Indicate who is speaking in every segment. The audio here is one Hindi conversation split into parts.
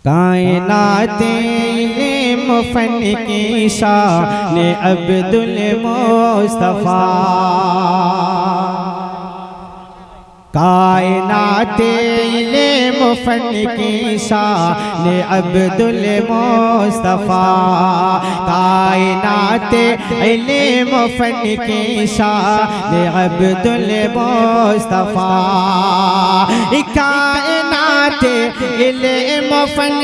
Speaker 1: कायनात इल्म फन की शान अब्दुल मुस्तफा। कायनात इल्म फन की शान अब्दुल मुस्तफा। कायनात इल्म फन की शान अब्दुल मुस्तफा। कायनात इल्म फन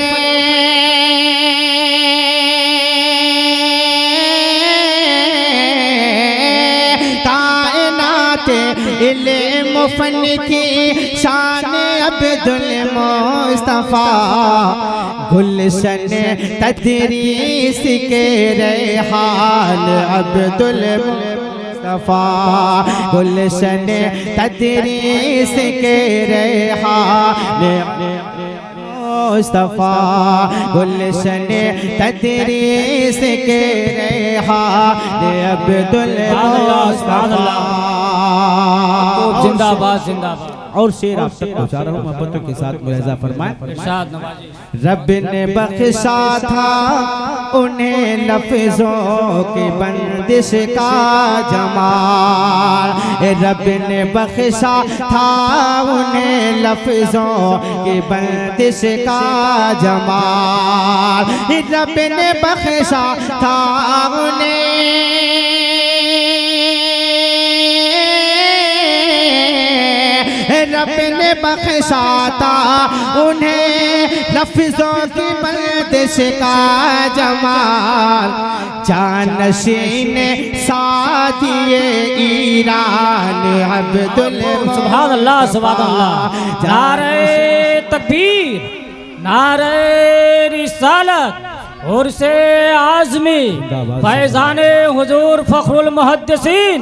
Speaker 1: इल्म फन की शान अब्दुल मुस्तफा। गुलशन तदरीस के रेहान अब्दुल मुस्तफा। गुलशन तदरीस के रेहान मुस्तफा। गुलशन तदरीस के रेहान अब्दुल मुस्तफा।
Speaker 2: जिंदाबाद जिंदाबाद।
Speaker 1: और शेर आप तक पहुंचा रहा हूँ मोहब्बतों के साथ मुलाहिजा फरमाएं। रब ने बख्शा था उन्हें लफ्जों की बंदिश का जमाल। रब ने बख्शा था उन्हें लफ्जों की बंदिश का जमाल। रब ने बख्शा था उन्हें रब ने बख्शा था उन्हें लफ्जों की बंदिश का जमाल। जानशीन सादिए ईरान अब्दुल
Speaker 2: सुभान अल्लाह सुभान अल्लाह। नारे तकबीर, नारे रिसालत और से आज़मी फैज़ाने हुजूर फ़ख्रुल मुहद्दिसीन।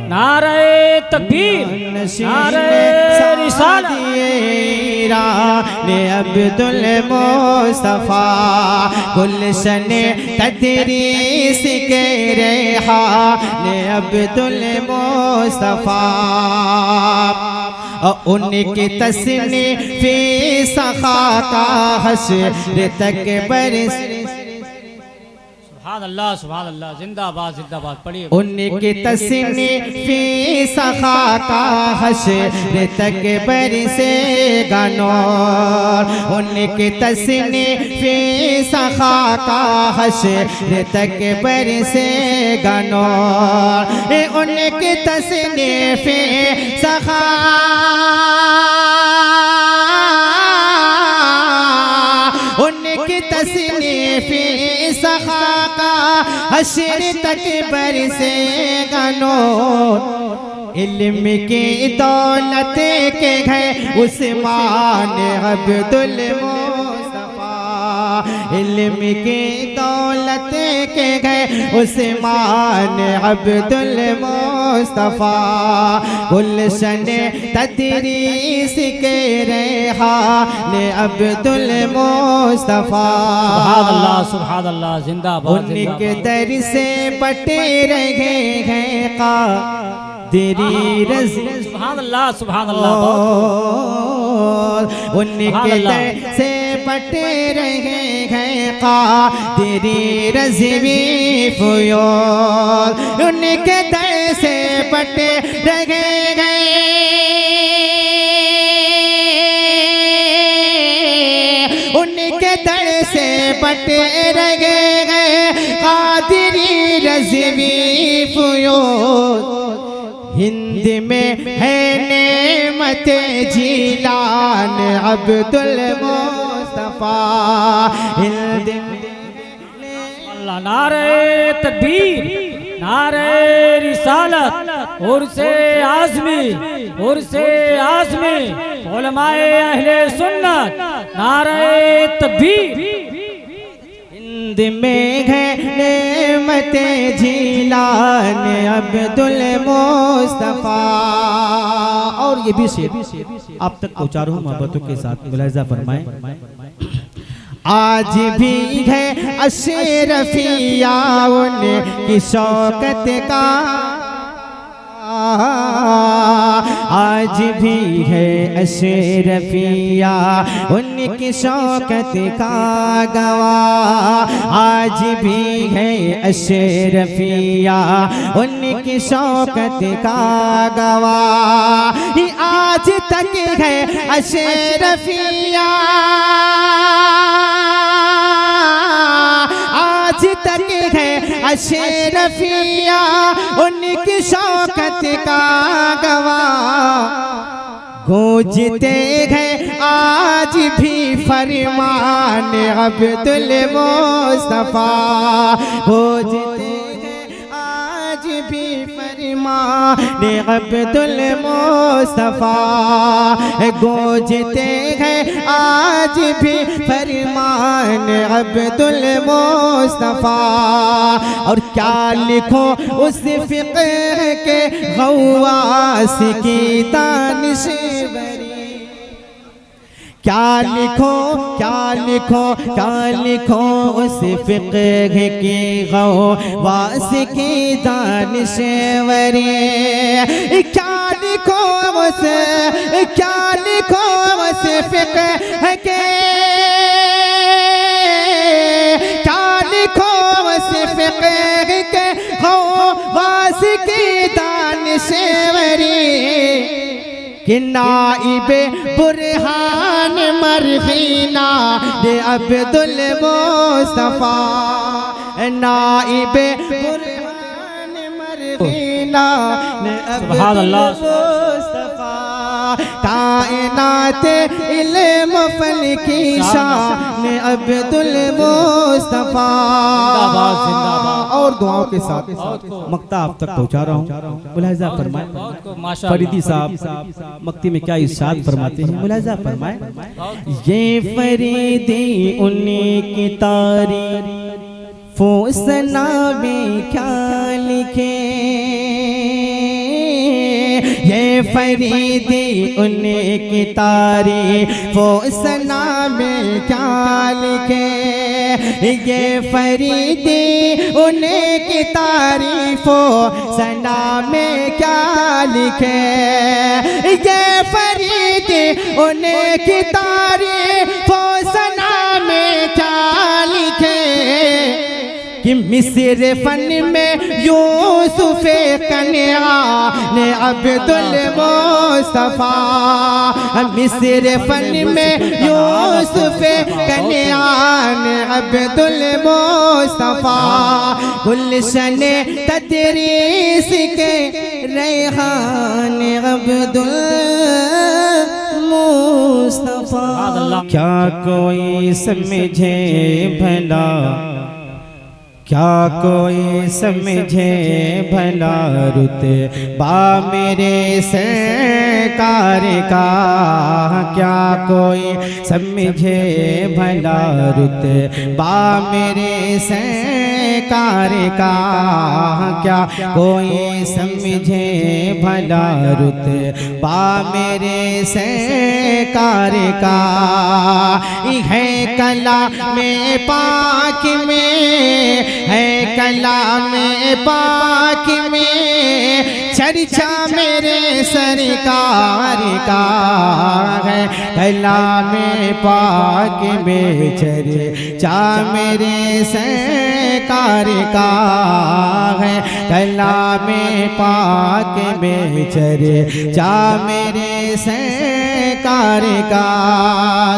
Speaker 2: नारे तकबीर, नारे रिसालत
Speaker 1: अब्दुल मुस्तफा। गुलशन तदरीस के रेहान अब्दुल मुस्तफा। उनकी तस्नीफ़े सखा का हश्र तक बरस।
Speaker 2: सुभान अल्लाह सुभान अल्लाह। जिंदाबाद जिंदाबाद पढ़िए।
Speaker 1: उनकी तस्नीफ़े सखा का हश्र तक बरसेगा नूर। उनकी तस्नीफ़े सखा का हश्र तक बरसेगा नूर। उनकी तस्नीफ़े सखा उनकी तस्नीफ़े सखा का हश्र तक बरसेगा नूर। इल्म की दौलत के घर उस्मान अब्दुल मुस्तफा। इल्म की दौलत के घर उस्मान अब्दुल मुस्तफा। गुलशन तदरीस के रेहान अब्दुल मुस्तफा।
Speaker 2: सुभान अल्लाह सुभान अल्लाह। जिंदाबाद।
Speaker 1: उनके दर से बटे रहे हैं कादिरी रज़ी।
Speaker 2: सुभान अल्लाह सुभान अल्लाह।
Speaker 1: उनके दर से बटे रहे हैं कादिरी रज़वी फ़ुयूज़। उनके दर से बटे रहे उनके दर से बटे रहे कादिरी रज़वी फ़ुयूज़। हिंद में है नेमत जीलान अब्दुल मुस्तफा। हिंद
Speaker 2: अल्लाह। नारे तकबीर, नारे रिसालत और से आज़मी और से आज़मी उलमाए अहले सुन्नत। नारे तकबीर।
Speaker 1: हिंद में है नेमत जीलान अब्दुल मुस्तफा। और ये भी शेर आप तक पहुंचा रहा हूँ मोहब्बतों के साथ मुलाहिजा फरमाएं। आज भी है अशरफिया उनकी शौकत का। आज भी है अशरफिया उनकी शौकत का गवाह। आज भी है अशरफिया उनकी शौकत का गवाह। आज तक है अशरफिया, आज तक है अशरफिया उनकी शौकत का गवाह। गूंजते हैं आज भी फरमान अब्दुल मुस्तफा, गूंजते हैं आज भी फरमान अब्दुल मुस्तफा, गूंजते हैं आज भी फरमान अब्दुल मुस्तफा। और क्या लिखो उस फ़िक़्ह के गवास की दानिशवरी, क्या लिखो क्या लिखो क्या लिखो उस फ़िक़्ह की गवास की दानिशवरी। क्या लिखो उस, क्या लिखो उस फ़िक़्ह के, क्या लिखो उस फ़िक़्ह के गवास की दानिशवरी। कि नाइबे बुरहान मरहीना दे अब्दुल मुस्तफा, नाइबे बुरहान मरहीना दे अब्दुल मुस्तफा। कायनात इल्म फल की शान अब्दुल मुस्तफा। और दुआओं के साथ मक्ता आप तक पहुंचा रहा हूँ। मुलाहिजा फरमाए फरीदी साहब मक्ती में क्या इरशाद फरमाते हैं, मुलाहिजा फरमाए। ये फरीदी उन्हीं की तारीफ फुसना में क्या लिखे, ये फरीदी उन्हीं की तारीफ फुसना में क्या लिखे, ये फरीदी उन्हीं की तारीफ सना में क्या लिखे, ये फरीदी उन्हीं की तारीफ सना में क्या लिखे। कि मिस्र फन में यूसुफ कन्या ने अब्दुल मुस्तफा, मिस्र फन में यूसुफ कन्या ने अब्दुल मुस्तफा। गुलशन तदरीस के रेहान अब्दुल मुस्तफा। क्या कोई समझे भला, क्या कोई समझे भला रुतबा मेरे सरकार का, क्या कोई समझे भला रुतबा मेरे सरकार का, क्या कोई समझे भला रुतबा मेरे सरकार का। है कला में पाक में, है कलाम पाक में चर्चा मेरे सरकार का, है कलाम पाक में चर्चा मेरे सरकार का, है कलाम पाक में चर्चा मेरे सरकार का।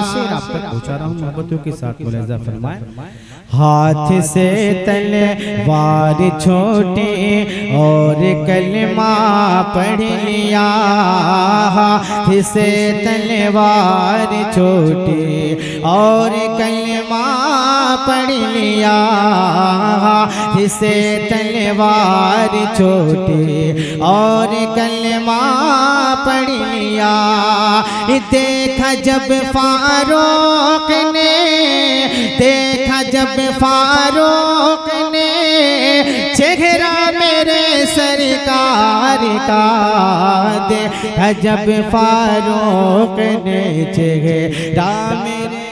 Speaker 1: शेर आप तक पहुंचा रहा हूँ मोहब्बतों के साथ, मुलाहिजा फरमाए। हाथ से तलवार छोटी और कलमा पढ़ लिया, हाथ से तलवार छोटी और कलमा पढ़ लिया, हाथ से तलवार छोटी और कलमा पढ़ लिया। देखा जब फारूक ने, देखा जब फारूक ने चेहरा मेरे सरकार का, देखा जब फारूक ने चेहरा मेरे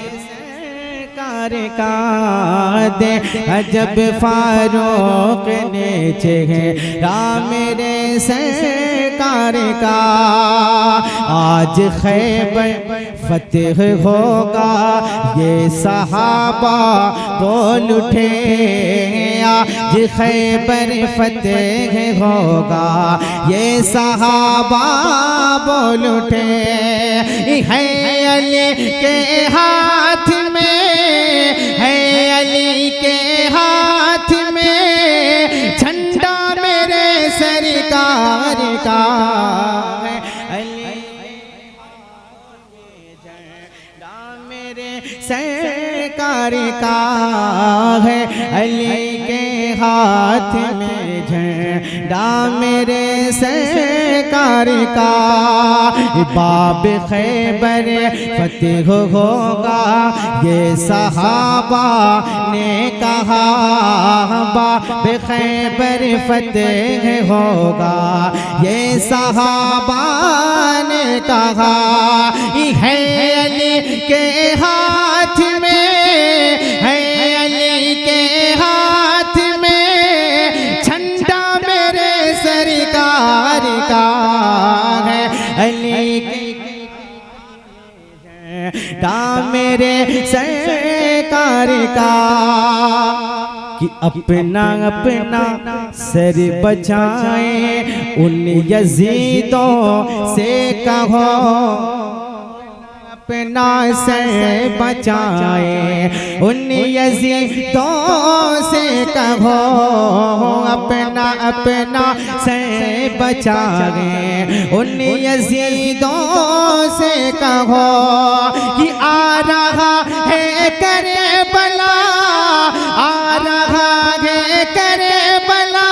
Speaker 1: का दे अजब फारूक ने चेहरा मेरे सरकार का। आज खैबर फतेह होगा ये सहाबा बोल उठे, आज खैबर फतेह होगा ये सहाबा बोल उठे। है अली के हाथ में, है अली के हाथ में झंडा मेरे सरकार का। सरकार का है अली के हाथ में झंडा मेरे सरकार का। बाब खैबर फतेह होगा ये सहाबा ने कहा, बाब खैबर फतेह होगा ये सहाबा ने कहा। है अली के हाथ में, है अली के हाथ में झंडा मेरे सरकार का। है अली के झंडा मेरे सरकार का। कि अपना अपना सर बचाए उन यजीदों से कहो, अपना सर बचाए उन यजीदों से कहो। अपना अपना सर बचाए उन यजीदों से कहो। कि आ रहा है करबला, आ रहा है करबला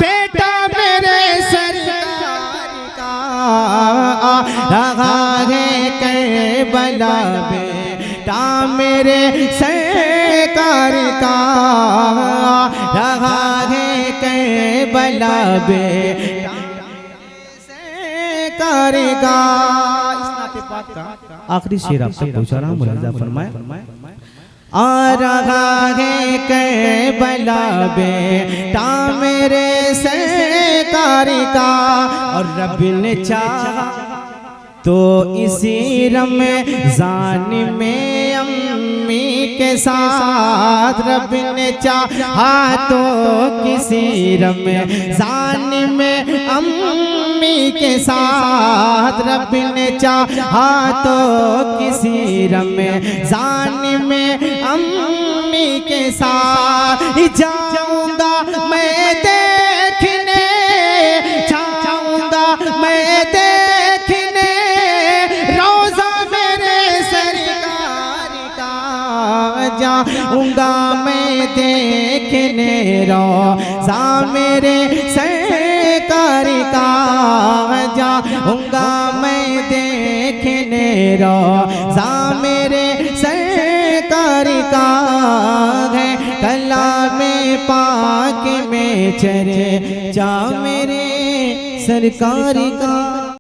Speaker 1: बेटा मेरे सरकार का। आ रहा है करबला बेटा मेरे सरकार का। रहा है करबला बेटा सरकार का। आखिरी शेर आप तक पहुंचा रहा हूं, मुलाहिजा फरमाए। आ रहा है करबला बेटा मेरे सरकार का। और रब ने चाहा तो इसी रमज़ान में अम्मी के साथ, रब ने चाहा तो किसी रमज़ान में अम्मी के साथ, रब ने चाहा तो किसी रमज़ान में अम्मी के साथ। जाऊंगा मैं देखने, जाऊंगा मैं देखने रोज़ा मेरे सरकार का। जाऊंगा मैं देखने रोज़ा मेरे सरकार का। जाऊंगा मैं देखने रोज़ा मेरे सरकार का। है कलामे पाक में चर्चा मेरे सरकार का।